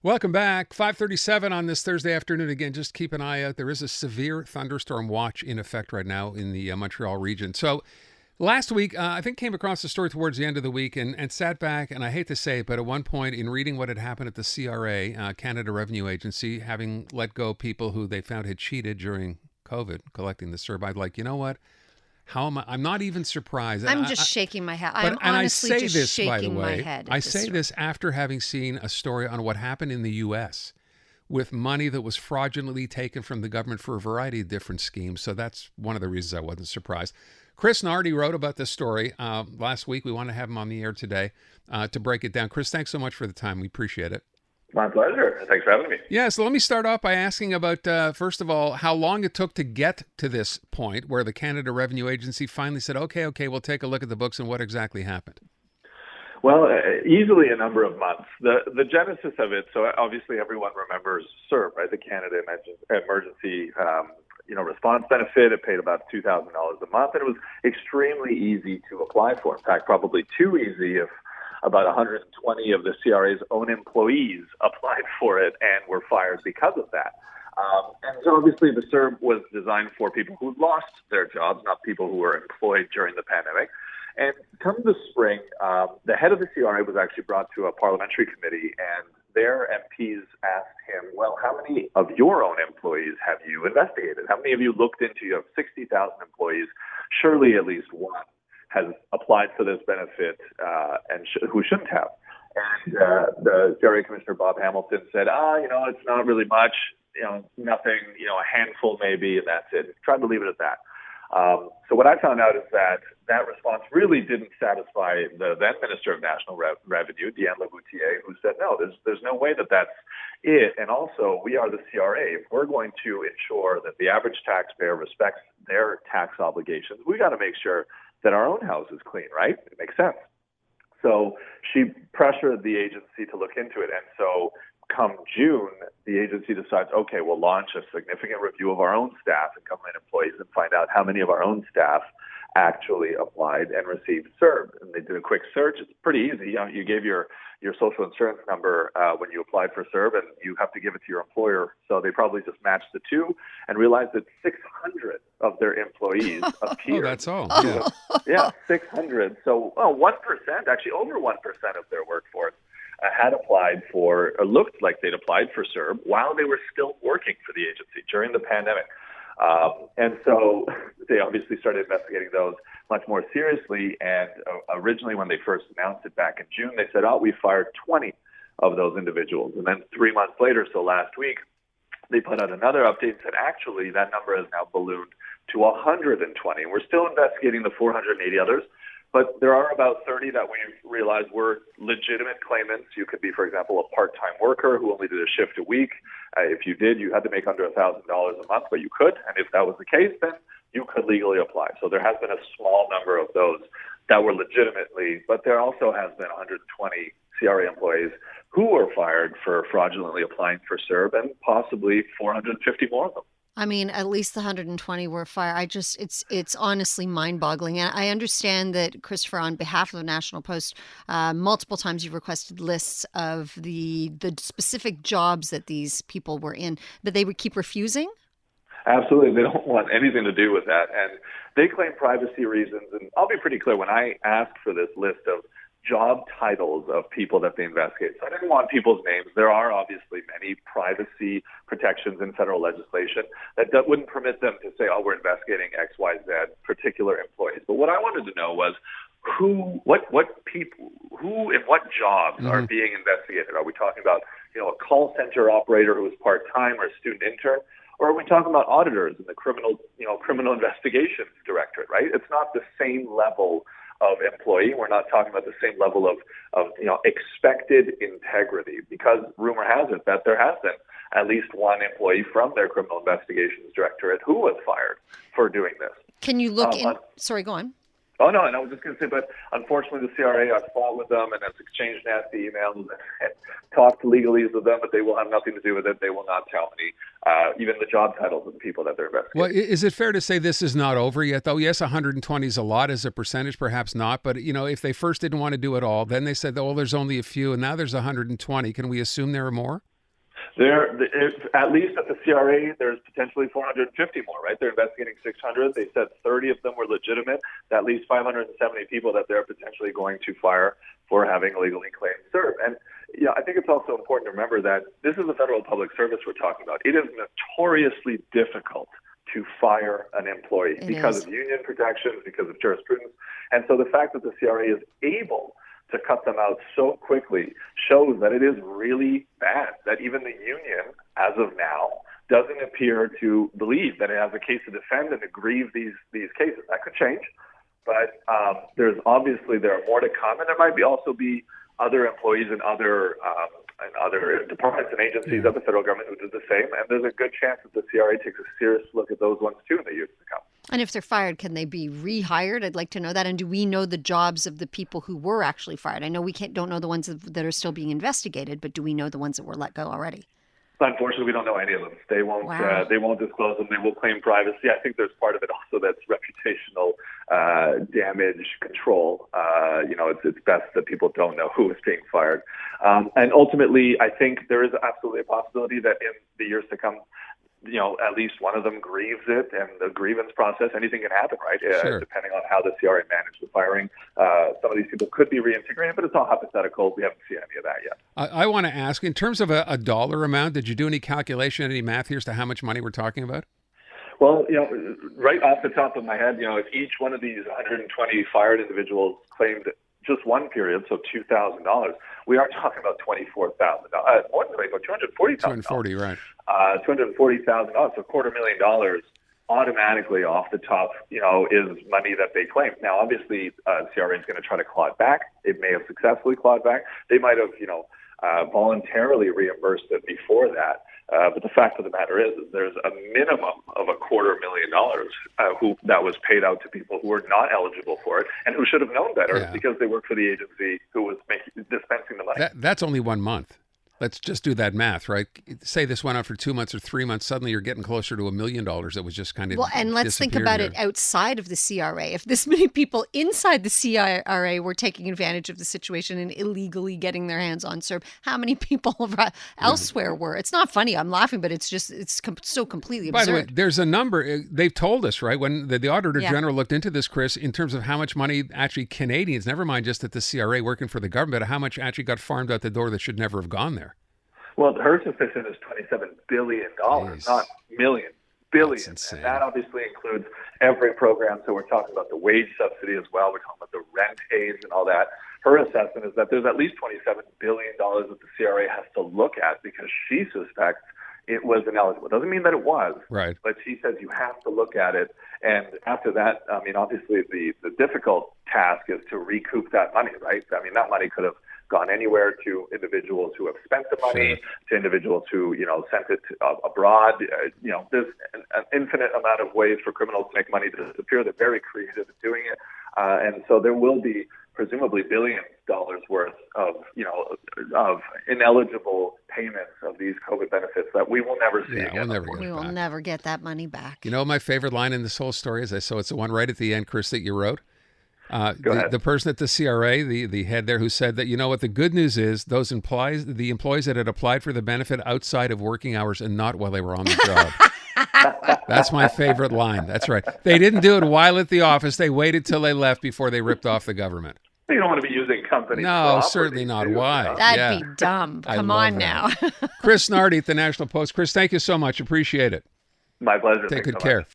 Welcome back. 5:37 on this Thursday afternoon. Again, just keep an eye out. There is a severe thunderstorm watch in effect right now in the Montreal region. So last week, I think came across the story towards the end of the week and sat back, and I hate to say it, but at one point in reading what had happened at the CRA, Canada Revenue Agency, having let go people who they found had cheated during COVID, collecting the CERB, I'm like, you know what? How am I? I'm not even surprised. I'm just shaking my head. I'm honestly just shaking my head. I say this after having seen a story on what happened in the U.S. with money that was fraudulently taken from the government for a variety of different schemes. So that's one of the reasons I wasn't surprised. Chris Nardi wrote about this story last week. We want to have him on the air today to break it down. Chris, thanks so much for the time. We appreciate it. My pleasure. Thanks for having me. Yeah, so let me start off by asking about, first of all, how long it took to get to this point where the Canada Revenue Agency finally said, okay, we'll take a look at the books and what exactly happened. Well, easily a number of months. The genesis of it, so obviously everyone remembers CERB, right? The Canada Emergency Response Benefit. It paid about $2,000 a month, and it was extremely easy to apply for. In fact, probably too easy if about 120 of the CRA's own employees applied for it and were fired because of that. And so obviously the CERB was designed for people who lost their jobs, not people who were employed during the pandemic. And come the spring, the head of the CRA was actually brought to a parliamentary committee, and their MPs asked him, well, how many of your own employees have you investigated? How many of you looked into? You have 60,000 employees. Surely at least one has applied for this benefit who shouldn't have. And the CRA Commissioner Bob Hamilton said, it's not really much, nothing, a handful maybe, and that's it. Tried to leave it at that. So what I found out is that response really didn't satisfy the then Minister of National Revenue, Deanne Laboutier, who said, no, there's no way that's it. And also, we are the CRA. If we're going to ensure that the average taxpayer respects their tax obligations, we got to make sure that our own house is clean, right? It makes sense. So she pressured the agency to look into it. And so come June, the agency decides, okay, we'll launch a significant review of our own staff and government employees and find out how many of our own staff actually applied and received CERB. And they did a quick search. It's pretty easy. You gave your social insurance number when you applied for CERB, and you have to give it to your employer. So they probably just matched the two and realized that 600 of their employees appeared. Oh, that's all. Yeah, 600. So 1%, actually over 1% of their workforce had applied for, or looked like they'd applied for CERB while they were still working for the agency during the pandemic. And so they obviously started investigating those much more seriously. And originally, when they first announced it back in June, they said, we fired 20 of those individuals. And then 3 months later, so last week, they put out another update and said, actually, that number has now ballooned to 120. We're still investigating the 480 others. But there are about 30 that we've realized were legitimate claimants. You could be, for example, a part-time worker who only did a shift a week. If you did, you had to make under $1,000 a month, but you could. And if that was the case, then you could legally apply. So there has been a small number of those that were legitimately, but there also has been 120 CRA employees who were fired for fraudulently applying for CERB, and possibly 450 more of them. I mean, at least the 120 were fired. It's honestly mind-boggling. And I understand that, Christopher, on behalf of the National Post, multiple times you've requested lists of the specific jobs that these people were in, but they would keep refusing? Absolutely. They don't want anything to do with that. And they claim privacy reasons. And I'll be pretty clear, when I asked for this list of job titles of people that they investigate. So I didn't want people's names. There are obviously many privacy protections in federal legislation that wouldn't permit them to say, we're investigating X, Y, Z particular employees. But what I wanted to know was what people, who and what jobs are being investigated. Are we talking about, a call center operator who is part-time or a student intern? Or are we talking about auditors in the criminal investigations directorate, right? It's not the same level of employee. We're not talking about the same level of expected integrity, because rumor has it that there has been at least one employee from their criminal investigations directorate who was fired for doing this. Can you look in? Sorry, go on. Oh, no, and I was just going to say, but unfortunately the CRA, I've fought with them and has exchanged nasty emails and talked to legalese with them, but they will have nothing to do with it. They will not tell me even the job titles of the people that they're investigating. Well, is it fair to say this is not over yet, though? Yes, 120 is a lot as a percentage, perhaps not. But, if they first didn't want to do it all, then they said, there's only a few, and now there's 120. Can we assume there are more? At least at the CRA, there's potentially 450 more, right? They're investigating 600. They said 30 of them were legitimate. At least 570 people that they're potentially going to fire for having illegally claimed CERB. And I think it's also important to remember that this is a federal public service we're talking about. It is notoriously difficult to fire an employee because of union protections, because of jurisprudence. And so the fact that the CRA is able to cut them out so quickly shows that it is really bad, that even the union, as of now, doesn't appear to believe that it has a case to defend and to grieve these cases. That could change, but there are more to come, and there might also be other employees in other departments and agencies of the federal government who did the same, and there's a good chance that the CRA takes a serious look at those ones too in the years to come. And if they're fired, can they be rehired? I'd like to know that. And do we know the jobs of the people who were actually fired? I know we don't know the ones that are still being investigated, but do we know the ones that were let go already? Unfortunately, we don't know any of them. They won't. Wow. They won't disclose them. They will claim privacy. I think there's part of it also that's reputational damage control. It's best that people don't know who is being fired. And ultimately, I think there is absolutely a possibility that in the years to come, at least one of them grieves it, and the grievance process, anything can happen, right? Sure. Depending on how the CRA managed the firing. Some of these people could be reintegrated, but it's all hypothetical. We haven't seen any of that yet. I want to ask, in terms of a dollar amount, did you do any calculation, any math here as to how much money we're talking about? Well, right off the top of my head, if each one of these 120 fired individuals claimed just one period, so $2,000, we are talking about $24,000. More than $240,000. 240, right. $240,000, so $250,000 automatically off the top, is money that they claim. Now, obviously, CRA is going to try to claw it back. It may have successfully clawed back. They might have, voluntarily reimbursed it before that. But the fact of the matter is there's a minimum of $250,000 that was paid out to people who were not eligible for it and who should have known better because they worked for the agency who was dispensing the money. That's only 1 month. Let's just do that math, right? Say this went on for 2 months or 3 months. Suddenly you're getting closer to $1 million that was just kind of and let's think about it outside of the CRA. If this many people inside the CRA were taking advantage of the situation and illegally getting their hands on CERB, how many people elsewhere were? It's not funny. I'm laughing, but it's so completely absurd. By the way, there's a number. They've told us, right? When the Auditor General looked into this, Chris, in terms of how much money actually Canadians, never mind just at the CRA working for the government, but how much actually got farmed out the door that should never have gone there. Well, her suspicion is $27 billion, not million, billion. And that obviously includes every program. So we're talking about the wage subsidy as well. We're talking about the rent aids and all that. Her assessment is that there's at least $27 billion that the CRA has to look at because she suspects it was ineligible. It doesn't mean that it was, right? But she says you have to look at it. And after that, obviously the difficult task is to recoup that money, right? That money could have gone anywhere to individuals who have spent the money, to individuals who, sent it abroad. There's an infinite amount of ways for criminals to make money disappear. They're very creative at doing it. And so there will be presumably billions of dollars worth of ineligible payments of these COVID benefits that we will never see again. We will never get that money back. You know, my favorite line in this whole story is, it's the one right at the end, Chris, that you wrote. The person at the CRA, the head there, who said that, what the good news is, the employees that had applied for the benefit outside of working hours and not while they were on the job. That's my favorite line. That's right. They didn't do it while at the office. They waited till they left before they ripped off the government. You don't want to be using companies. No, certainly not. Why? That'd be dumb. Come on now. Chris Nardi at the National Post. Chris, thank you so much. Appreciate it. My pleasure. Take good care.